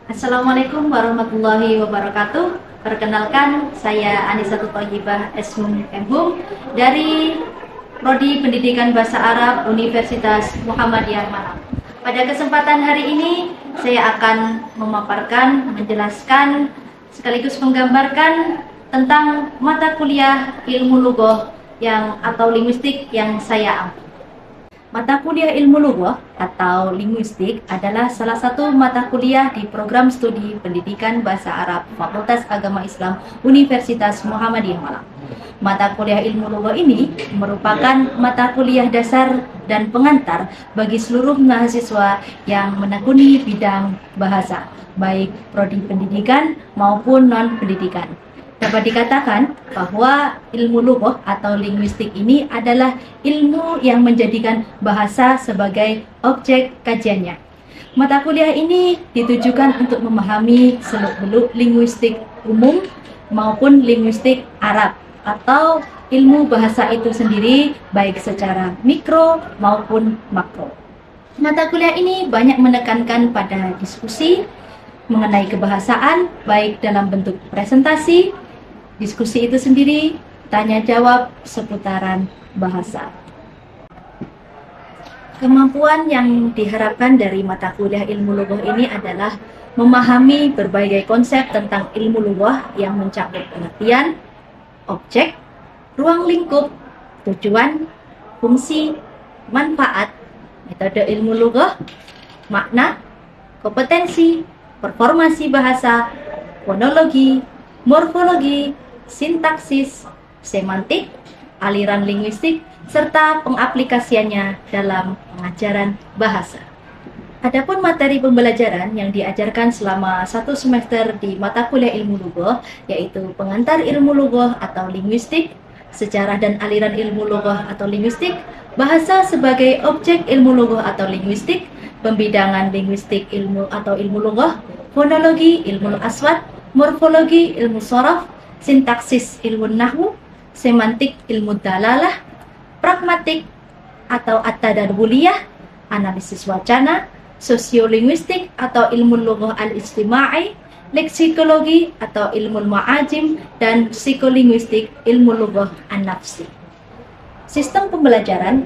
Assalamualaikum warahmatullahi wabarakatuh. Perkenalkan, saya Anisatul Thayyibah S.Hum dari Prodi Pendidikan Bahasa Arab Universitas Muhammadiyah Malang. Pada kesempatan hari ini, saya akan memaparkan, menjelaskan, sekaligus menggambarkan tentang mata kuliah ilmu lughah atau linguistik yang saya ambil. Mata kuliah ilmu lughah atau linguistik adalah salah satu mata kuliah di program studi pendidikan bahasa Arab Fakultas Agama Islam Universitas Muhammadiyah Malang. Mata kuliah ilmu lughah ini merupakan mata kuliah dasar dan pengantar bagi seluruh mahasiswa yang menekuni bidang bahasa, baik prodi pendidikan maupun non-pendidikan. Dapat dikatakan bahwa ilmu lughah atau linguistik ini adalah ilmu yang menjadikan bahasa sebagai objek kajiannya. Mata kuliah ini ditujukan untuk memahami seluk-beluk linguistik umum maupun linguistik Arab atau ilmu bahasa itu sendiri baik secara mikro maupun makro. Mata kuliah ini banyak menekankan pada diskusi mengenai kebahasaan baik dalam bentuk presentasi, diskusi itu sendiri, tanya jawab seputaran bahasa. Kemampuan yang diharapkan dari mata kuliah ilmu lughah ini adalah memahami berbagai konsep tentang ilmu lughah yang mencakup pengertian, objek, ruang lingkup, tujuan, fungsi, manfaat, metode ilmu lughah, makna, kompetensi, performasi bahasa, fonologi, morfologi, sintaksis, semantik, aliran linguistik, serta pengaplikasiannya dalam pengajaran bahasa. Adapun materi pembelajaran yang diajarkan selama 1 semester di mata kuliah ilmu lughah yaitu pengantar ilmu lughah atau linguistik, sejarah dan aliran ilmu lughah atau linguistik, bahasa sebagai objek ilmu lughah atau linguistik, pembidangan linguistik ilmu atau ilmu lughah, fonologi, ilmu aswad, morfologi, ilmu sorof, sintaksis, ilmu nahwu, semantik, ilmu dalalah, pragmatik atau at-tadabbuliyah, analisis wacana, sosiolinguistik atau ilmu lughah al-istimai, leksikologi atau ilmu ma'ajim, dan psikolinguistik, ilmu lughah an-nafsi. Sistem pembelajaran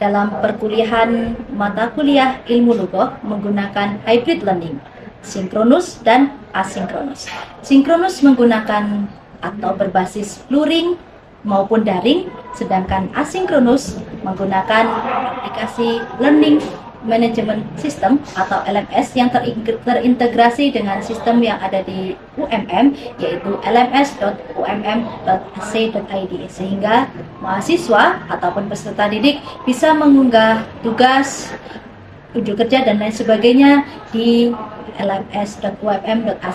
dalam perkuliahan mata kuliah ilmu lughah menggunakan hybrid learning, sinkronus dan asinkronus. Sinkronus menggunakan atau berbasis luring maupun daring, sedangkan asinkronus menggunakan aplikasi Learning Management System atau LMS yang terintegrasi dengan sistem yang ada di UMM, yaitu lms.umm.ac.id, sehingga mahasiswa ataupun peserta didik bisa mengunggah tugas, uji kerja dan lain sebagainya di lms.umm.ac.id.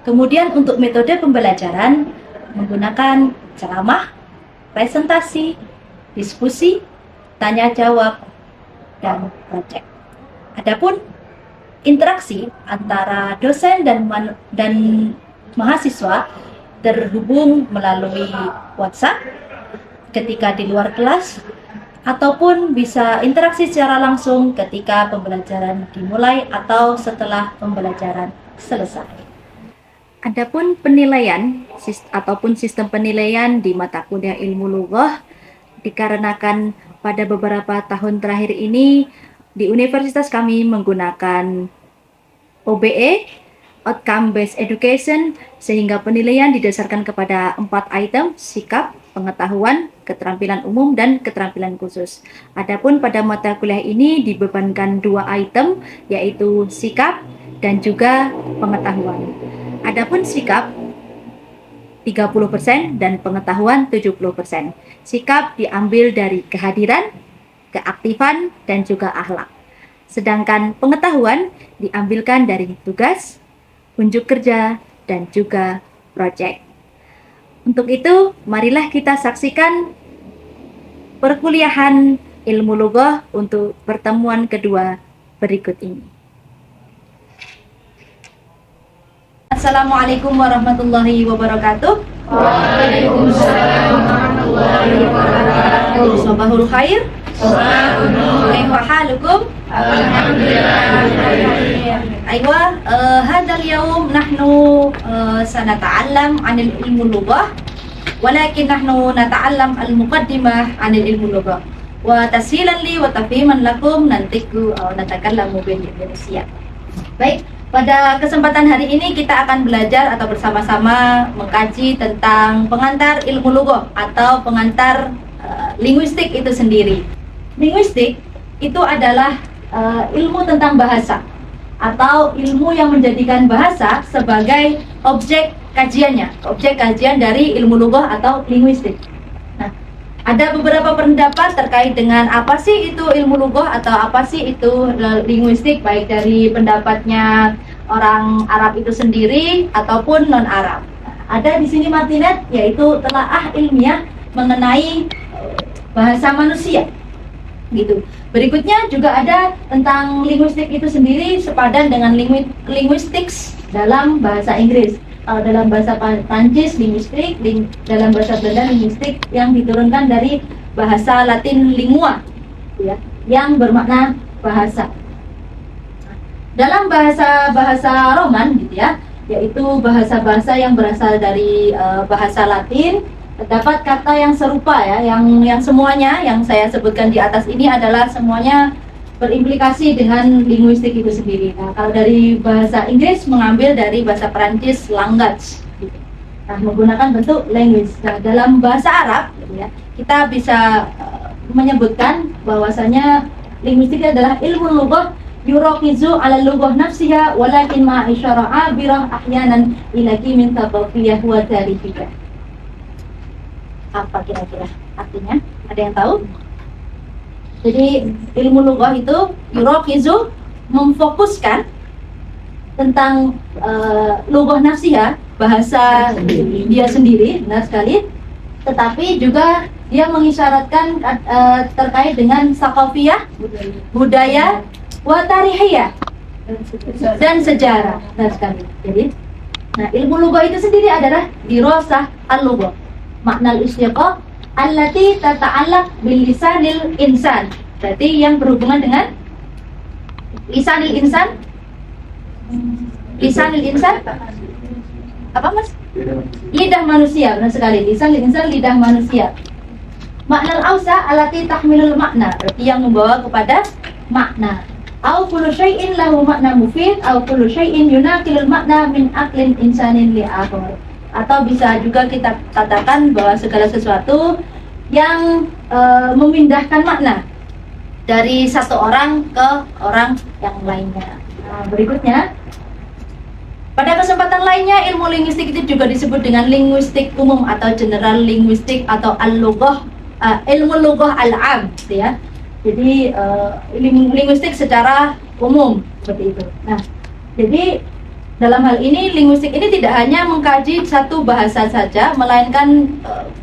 Kemudian untuk metode pembelajaran menggunakan ceramah, presentasi, diskusi, tanya jawab, dan proyek. Adapun interaksi antara dosen dan mahasiswa terhubung melalui WhatsApp ketika di luar kelas, ataupun bisa interaksi secara langsung ketika pembelajaran dimulai atau setelah pembelajaran selesai. Adapun penilaian ataupun sistem penilaian di mata kuliah ilmu lughah dikarenakan pada beberapa tahun terakhir ini di universitas kami menggunakan OBE, Outcome Based Education, sehingga penilaian didasarkan kepada 4 item: sikap, pengetahuan, keterampilan umum, dan keterampilan khusus. Adapun pada mata kuliah ini dibebankan 2 item, yaitu sikap dan juga pengetahuan. Adapun sikap 30% dan pengetahuan 70%. Sikap diambil dari kehadiran, keaktifan, dan juga akhlak. Sedangkan pengetahuan diambilkan dari tugas, unjuk kerja, dan juga proyek. Untuk itu, marilah kita saksikan perkuliahan ilmu lughah untuk pertemuan kedua berikut ini. Assalamualaikum warahmatullahi wabarakatuh. Waalaikumsalam warahmatullahi wabarakatuh. Sabahul khair. Sabahul nur. Kaifa halukum? Aywa, hadal yawm nahnu sanata'allam 'anil ilmu lughah, walakin nahnu nata'allam al-muqaddimah 'anil ilmu lughah. Wa tashilan li wa tafhiman lakum nantiku natakallamu bil Indonesia. Baik, pada kesempatan hari ini kita akan belajar atau bersama-sama mengkaji tentang pengantar ilmu lughah atau pengantar linguistik itu sendiri. Linguistik itu adalah ilmu tentang bahasa atau ilmu yang menjadikan bahasa sebagai objek kajiannya, objek kajian dari ilmu lughah atau linguistik. Nah, ada beberapa pendapat terkait dengan apa sih itu ilmu lughah atau apa sih itu linguistik, baik dari pendapatnya orang Arab itu sendiri ataupun non Arab. Ada di sini matinet, yaitu telaah ilmiah mengenai bahasa manusia, gitu. Berikutnya juga ada tentang linguistik itu sendiri sepadan dengan linguistik dalam bahasa Inggris. Dalam bahasa Prancis linguistik, dalam bahasa Belanda linguistik yang diturunkan dari bahasa Latin lingua, ya, yang bermakna bahasa. Dalam bahasa Roman, gitu ya, yaitu bahasa-bahasa yang berasal dari bahasa Latin, terdapat kata yang serupa ya, yang semuanya yang saya sebutkan di atas ini adalah semuanya berimplikasi dengan linguistik itu sendiri. Nah, kalau dari bahasa Inggris mengambil dari bahasa Perancis language, gitu. Nah, menggunakan bentuk language. Nah, dalam bahasa Arab, gitu ya, kita bisa menyebutkan bahwasanya linguistik adalah ilmu lughah yurakizu ala lughah nafsiha walakin ma isyara abirah ahyanan ila min tadafiyah wa tarifiyah. Apa kira-kira artinya? Ada yang tahu? Jadi ilmu lughah itu yurakizu, memfokuskan tentang lughah nafsiha, bahasa dia sendiri, benar sekali. Tetapi juga dia mengisyaratkan terkait dengan sakofiyah, budaya, wa tarihiyah, dan sejarah, benar sekali. Jadi, nah, ilmu lughah itu sendiri adalah dirasah al-lughah, makna al-istiqah allati tata'allaq bil lisanil insan. Berarti yang berhubungan dengan lisanil insan. Lisanil insan apa, Mas? Lidah manusia, benar sekali. Lisanil insan, lidah manusia. Makna al-ausa allati tahmilul makna, berarti yang membawa kepada makna. Au kullu syai'in lahu makna mufid, au kullu syai'in yunaqilul makna min aqlin insanin li akhar. Atau bisa juga kita katakan bahwa segala sesuatu yang memindahkan makna dari satu orang ke orang yang lainnya. Nah, berikutnya, pada kesempatan lainnya, ilmu linguistik itu juga disebut dengan linguistik umum atau general linguistik atau al-lughah, ilmu lughah al-am, gitu ya. Jadi linguistik secara umum seperti itu. Nah, jadi dalam hal ini linguistik ini tidak hanya mengkaji satu bahasa saja, melainkan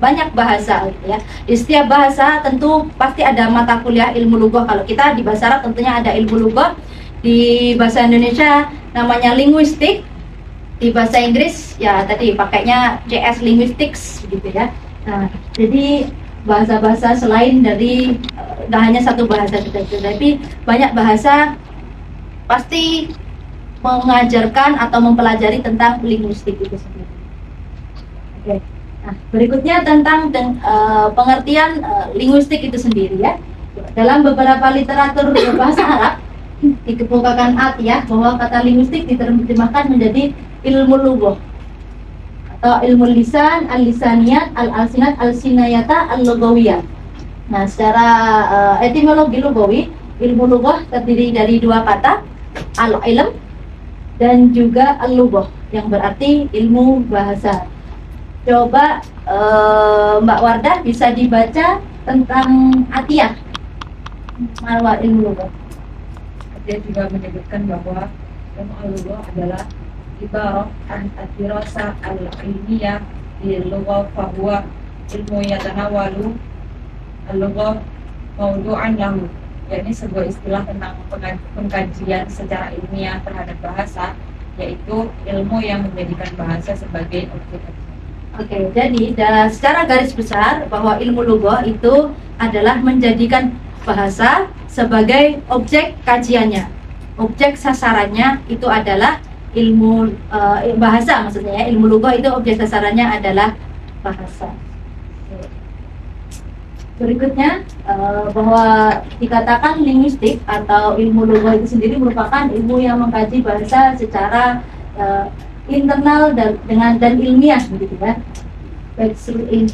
banyak bahasa, gitu ya. Di setiap bahasa tentu pasti ada mata kuliah ilmu lughah. Kalau kita di bahasa Arab tentunya ada ilmu lughah, di bahasa Indonesia namanya linguistik, di bahasa Inggris ya tadi pakainya CS linguistics, gitu ya. Nah, jadi bahasa-bahasa selain dari tidak hanya satu bahasa saja, tapi banyak bahasa pasti mengajarkan atau mempelajari tentang linguistik itu sendiri. Oke. Nah, berikutnya tentang pengertian linguistik itu sendiri ya. Dalam beberapa literatur bahasa Arab dikemukakan ya bahwa kata linguistik diterjemahkan menjadi ilmu lughah atau ilmu lisan, al-lisaniyat, al-alsinat, al-sinayata, al-lughawiyah. Nah, secara etimologi lughawi, ilmu lughah terdiri dari dua kata, al-ilm dan juga al-lughah yang berarti ilmu bahasa. Coba Mbak Wardah bisa dibaca tentang atiyah marwah ilmu lughah. Dia juga menyebutkan bahwa ilmu al-lughah adalah ibarah an ad-dirasa al-ilmiyah di lughah fahuwa ilmu yatanawalu al-lughah mawdu'an lahu, yakni sebuah istilah tentang pengkajian secara ilmiah terhadap bahasa, yaitu ilmu yang menjadikan bahasa sebagai objek kajian. Oke, jadi secara garis besar bahwa ilmu lughah itu adalah menjadikan bahasa sebagai objek kajiannya. Objek sasarannya itu adalah ilmu bahasa, maksudnya ya, ilmu lughah itu objek sasarannya adalah bahasa. Berikutnya bahwa dikatakan linguistik atau ilmu lughah itu sendiri merupakan ilmu yang mengkaji bahasa secara internal dan ilmiah begitu ya. Baik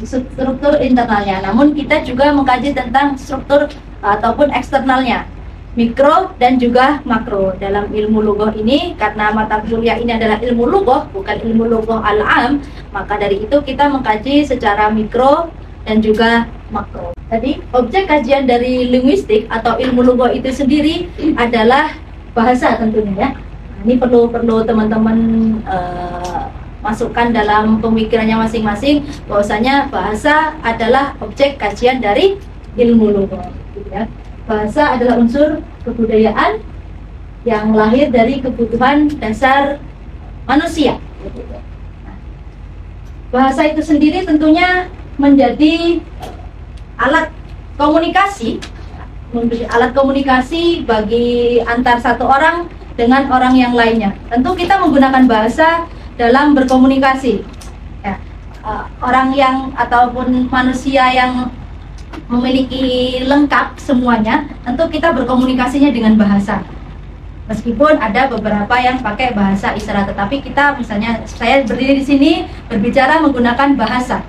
struktur internalnya, namun kita juga mengkaji tentang struktur ataupun eksternalnya, mikro dan juga makro dalam ilmu lughah ini. Karena mata kuliah ini adalah ilmu lughah, bukan ilmu lughah al-am, maka dari itu kita mengkaji secara mikro dan juga makro. Tadi objek kajian dari linguistik atau ilmu lughah itu sendiri adalah bahasa tentunya ya. Ini perlu teman-teman masukkan dalam pemikirannya masing-masing bahwasanya bahasa adalah objek kajian dari ilmu lughah gitu ya. Bahasa adalah unsur kebudayaan yang lahir dari kebutuhan dasar manusia gitu. Nah, bahasa itu sendiri tentunya menjadi alat komunikasi bagi antar satu orang dengan orang yang lainnya. Tentu kita menggunakan bahasa dalam berkomunikasi ya. Orang yang ataupun manusia yang memiliki lengkap semuanya, tentu kita berkomunikasinya dengan bahasa. Meskipun ada beberapa yang pakai bahasa isyarat, tetapi kita misalnya saya berdiri di sini berbicara menggunakan bahasa.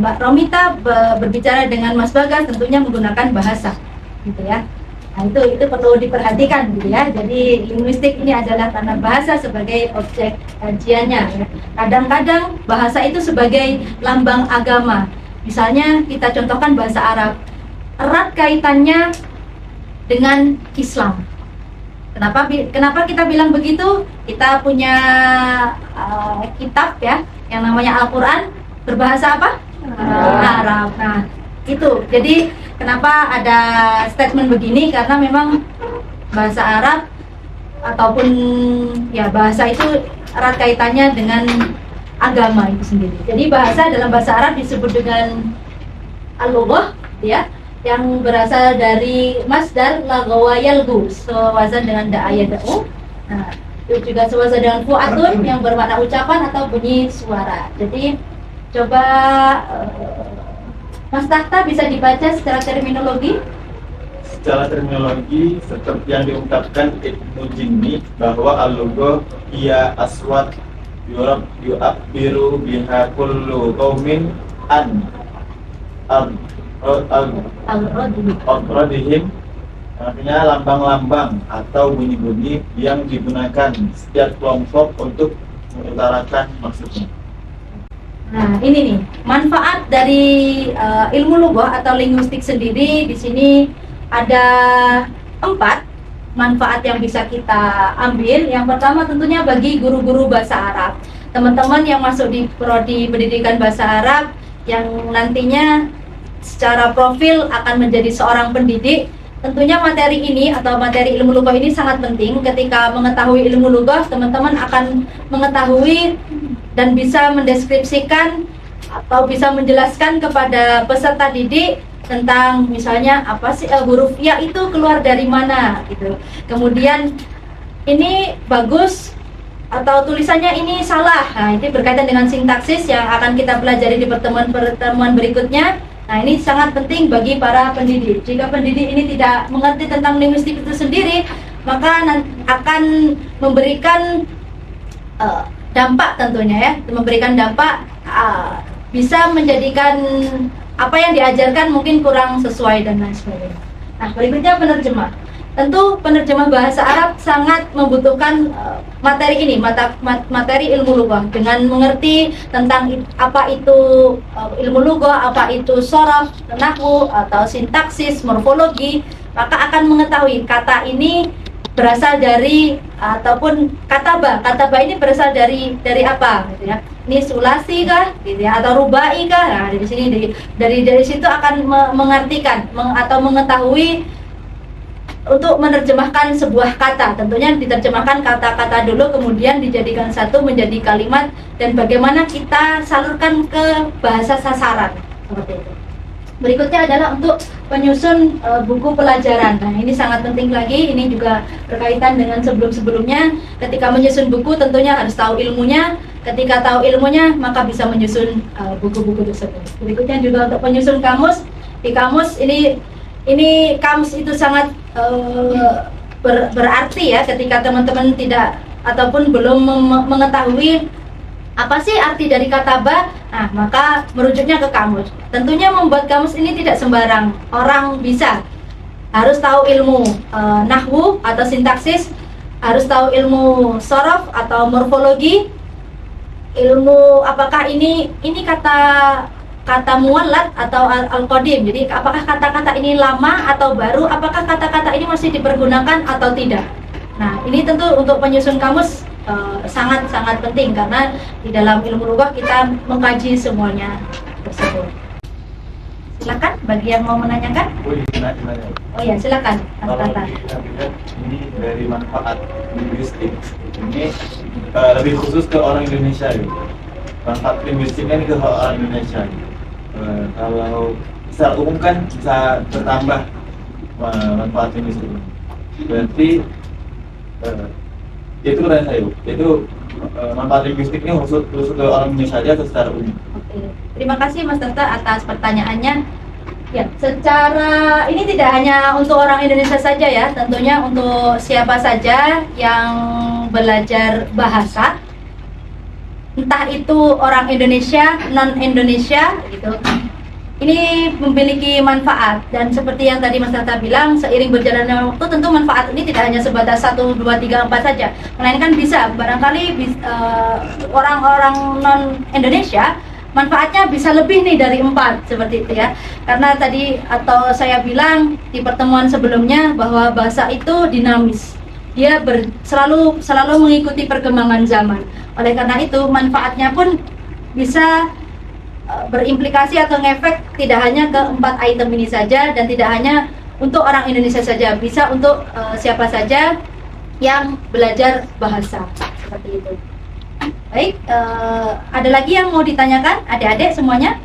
Mbak Romita berbicara dengan Mas Bagas tentunya menggunakan bahasa gitu ya. Nah, itu perlu diperhatikan gitu ya. Jadi linguistik ini adalah karena bahasa sebagai objek kajiannya ya. Kadang-kadang bahasa itu sebagai lambang agama. Misalnya kita contohkan bahasa Arab, erat kaitannya dengan Islam. Kenapa kita bilang begitu? Kita punya kitab ya yang namanya Al-Qur'an berbahasa apa? Arab. Nah, itu. Jadi kenapa ada statement begini? Karena memang bahasa Arab ataupun ya bahasa itu erat kaitannya dengan agama itu sendiri. Jadi bahasa dalam bahasa Arab disebut dengan al-lughah ya, yang berasal dari masdar laghawa yalghu, sewazan dengan da'aya da'u. Nah, itu juga sewazan dengan fu'atun yang bermakna ucapan atau bunyi suara. Jadi coba Mas Tahta bisa dibaca secara terminologi? Secara terminologi seperti yang diungkapkan Ibnu Jinni bahwa al-lughah ia aswat yu'abbiru biha kullu qaumin an al-radihim, artinya lambang-lambang atau bunyi-bunyi yang digunakan setiap kelompok untuk mengutarakan maksudnya. Nah, ini nih manfaat dari ilmu lughah atau linguistik sendiri. Di sini ada 4 manfaat yang bisa kita ambil. Yang pertama tentunya bagi guru-guru bahasa Arab, teman-teman yang masuk di prodi pendidikan bahasa Arab yang nantinya secara profil akan menjadi seorang pendidik. Tentunya materi ini atau materi ilmu lughah ini sangat penting. Ketika mengetahui ilmu lughah, teman-teman akan mengetahui dan bisa mendeskripsikan atau bisa menjelaskan kepada peserta didik tentang misalnya apa sih huruf ya itu keluar dari mana gitu. Kemudian ini bagus atau tulisannya ini salah. Nah, ini berkaitan dengan sintaksis yang akan kita pelajari di pertemuan berikutnya. Nah, ini sangat penting bagi para pendidik. Jika pendidik ini tidak mengerti tentang linguistik itu sendiri, maka akan memberikan dampak tentunya ya, memberikan dampak bisa menjadikan apa yang diajarkan mungkin kurang sesuai dan lain sebagainya. Nah, berikutnya penerjemah. Tentu penerjemah bahasa Arab sangat membutuhkan materi ini, materi ilmu lughah. Dengan mengerti tentang apa itu ilmu lughah, apa itu shorof, nahwu atau sintaksis, morfologi, maka akan mengetahui kata ini berasal dari ataupun kataba ini berasal dari apa gitu ya. Ini sulasi kah gitu ya, atau rubai kah. Nah, dari sini dari situ akan mengartikan atau mengetahui untuk menerjemahkan sebuah kata. Tentunya diterjemahkan kata-kata dulu, kemudian dijadikan satu menjadi kalimat, dan bagaimana kita salurkan ke bahasa sasaran seperti itu. Berikutnya adalah untuk penyusun buku pelajaran. Nah, ini sangat penting lagi. Ini juga berkaitan dengan sebelum-sebelumnya. Ketika menyusun buku, tentunya harus tahu ilmunya. Ketika tahu ilmunya, maka bisa menyusun buku-buku tersebut. Berikutnya juga untuk penyusun kamus. Di kamus ini kamus itu sangat berarti ya. Ketika teman-teman tidak ataupun belum mengetahui apa sih arti dari kata ba? Nah, maka merujuknya ke kamus. Tentunya membuat kamus ini tidak sembarang orang bisa. Harus tahu ilmu nahwu atau sintaksis, harus tahu ilmu sorof atau morfologi, ilmu apakah ini kata muallat atau al-qadim. Jadi apakah kata-kata ini lama atau baru, apakah kata-kata ini masih dipergunakan atau tidak. Nah, ini tentu untuk penyusun kamus sangat-sangat penting karena di dalam ilmu lughah kita mengkaji semuanya tersebut. Silakan bagi yang mau menanyakan. Oh ya, silakan. Kalau kita lihat ini dari manfaat linguistik, ini lebih khusus ke orang Indonesia gitu. Manfaat linguistiknya ini ke orang Indonesia gitu. Kalau secara umum kan bisa bertambah manfaat linguistik. Berarti itu pertanyaan saya, itu manfaat linguistiknya khusus ke orang Indonesia saja atau secara umum? Oke, terima kasih Mas Tirta atas pertanyaannya. Ya, secara ini tidak hanya untuk orang Indonesia saja ya, tentunya untuk siapa saja yang belajar bahasa, entah itu orang Indonesia, non Indonesia, gitu. Ini memiliki manfaat dan seperti yang tadi Mas Tata bilang, seiring berjalannya waktu tentu manfaat ini tidak hanya sebatas 1, 2, 3, 4 saja, melainkan bisa barangkali orang-orang non Indonesia manfaatnya bisa lebih nih dari 4 seperti itu ya. Karena tadi atau saya bilang di pertemuan sebelumnya bahwa bahasa itu dinamis, dia selalu mengikuti perkembangan zaman. Oleh karena itu manfaatnya pun bisa berimplikasi atau ngefek tidak hanya ke 4 item ini saja dan tidak hanya untuk orang Indonesia saja, bisa untuk siapa saja yang belajar bahasa seperti itu. Baik, ada lagi yang mau ditanyakan adik-adik semuanya?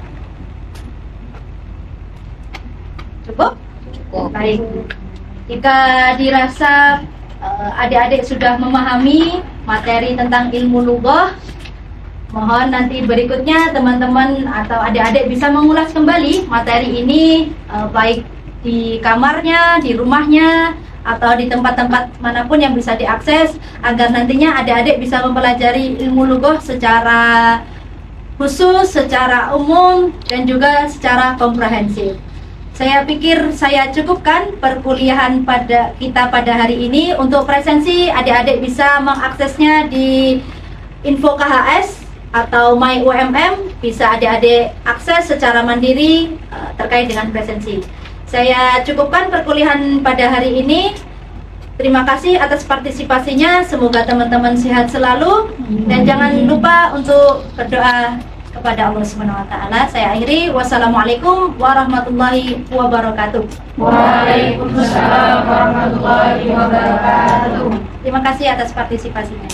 Cukup? Baik, jika dirasa adik-adik sudah memahami materi tentang ilmu lughah, mohon nanti berikutnya teman-teman atau adik-adik bisa mengulas kembali materi ini baik di kamarnya, di rumahnya, atau di tempat-tempat manapun yang bisa diakses agar nantinya adik-adik bisa mempelajari ilmu lughah secara khusus, secara umum, dan juga secara komprehensif. Saya pikir saya cukupkan perkuliahan kita pada hari ini. Untuk presensi, adik-adik bisa mengaksesnya di info KHS atau My UMM, bisa adik-adik akses secara mandiri terkait dengan presensi. Saya cukupkan perkuliahan pada hari ini. Terima kasih atas partisipasinya. Semoga teman-teman sehat selalu dan jangan lupa untuk berdoa kepada Allah Subhanahu wa taala. Saya akhiri. Wassalamualaikum warahmatullahi wabarakatuh. Waalaikumsalam warahmatullahi wabarakatuh. Terima kasih atas partisipasinya.